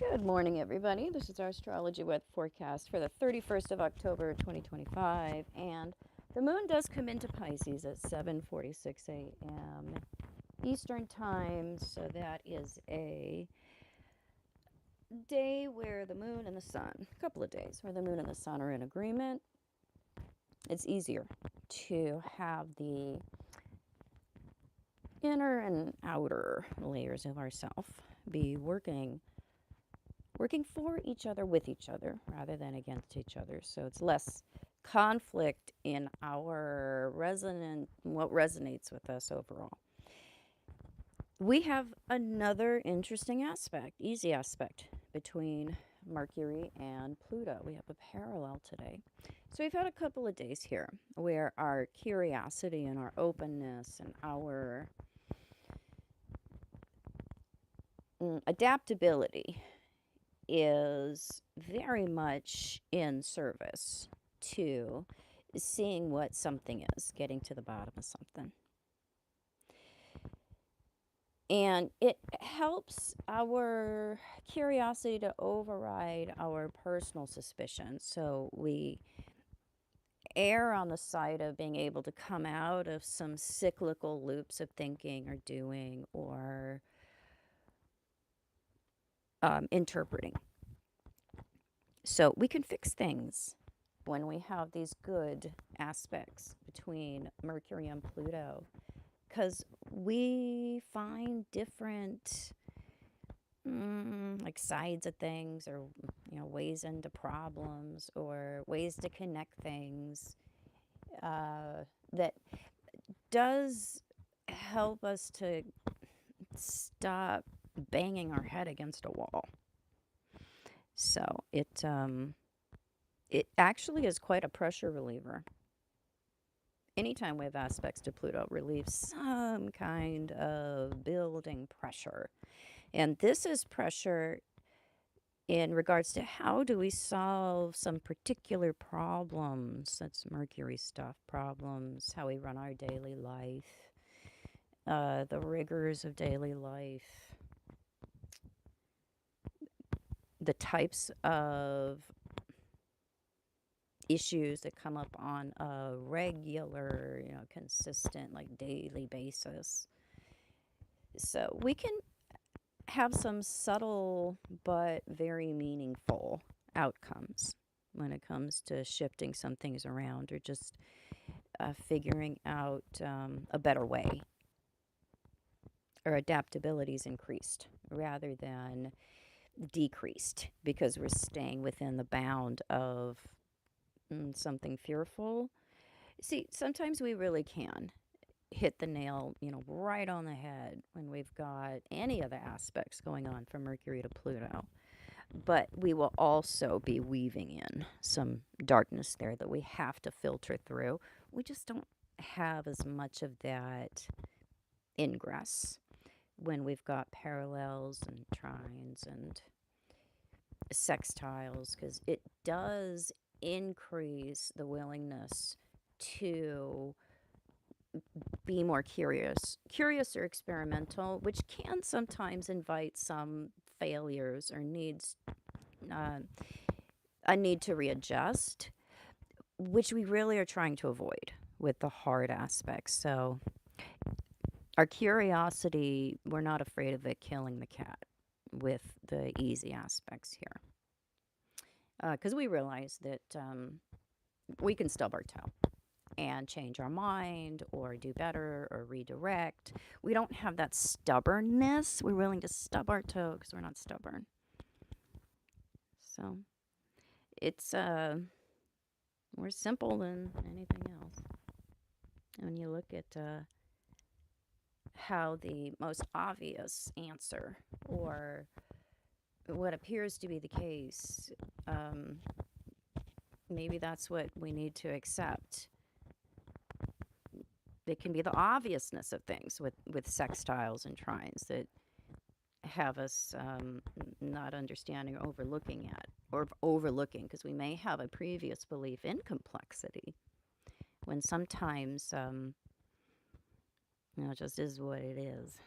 Good morning, everybody. This is our astrology weather forecast for the 31st of October, 2025. And the moon does come into Pisces at 7:46 a.m. Eastern Time. So that is a day where the moon and the sun, a couple of days where the moon and the sun are in agreement. It's easier to have the inner and outer layers of ourself be working for each other, with each other, rather than against each other. So it's less conflict in our what resonates with us overall. We have another interesting aspect, easy aspect, between Mercury and Pluto. We have a parallel today. So we've had a couple of days here where our curiosity and our openness and our adaptability is very much in service to seeing what something is, getting to the bottom of something. And it helps our curiosity to override our personal suspicion. So we err on the side of being able to come out of some cyclical loops of thinking or doing or interpreting. So we can fix things when we have these good aspects between Mercury and Pluto, because we find different like sides of things, or ways into problems, or ways to connect things that does help us to stop banging our head against a wall. So it actually is quite a pressure reliever. Anytime we have aspects to Pluto, it relieves some kind of building pressure. And this is pressure in regards to how do we solve some particular problems. That's Mercury stuff, problems, how we run our daily life, the rigors of daily life, the types of issues that come up on a regular, consistent, like daily basis. So we can have some subtle but very meaningful outcomes when it comes to shifting some things around, or just figuring out a better way. Our adaptability is increased rather than decreased, because we're staying within the bound of something fearful. See, sometimes we really can hit the nail, right on the head when we've got any of the aspects going on from Mercury to Pluto. But we will also be weaving in some darkness there that we have to filter through. We just don't have as much of that ingress when we've got parallels and trines and sextiles, because it does increase the willingness to be more curious or experimental, which can sometimes invite some failures or a need to readjust, which we really are trying to avoid with the hard aspects. So our curiosity, we're not afraid of it killing the cat with the easy aspects here, because we realize that we can stub our toe and change our mind or do better or redirect. We don't have that stubbornness. We're willing to stub our toe because we're not stubborn. So it's more simple than anything else. When you look at how the most obvious answer, or what appears to be the case, maybe that's what we need to accept. It can be the obviousness of things with sextiles and trines that have us not understanding or overlooking, because we may have a previous belief in complexity, when sometimes it just is what it is.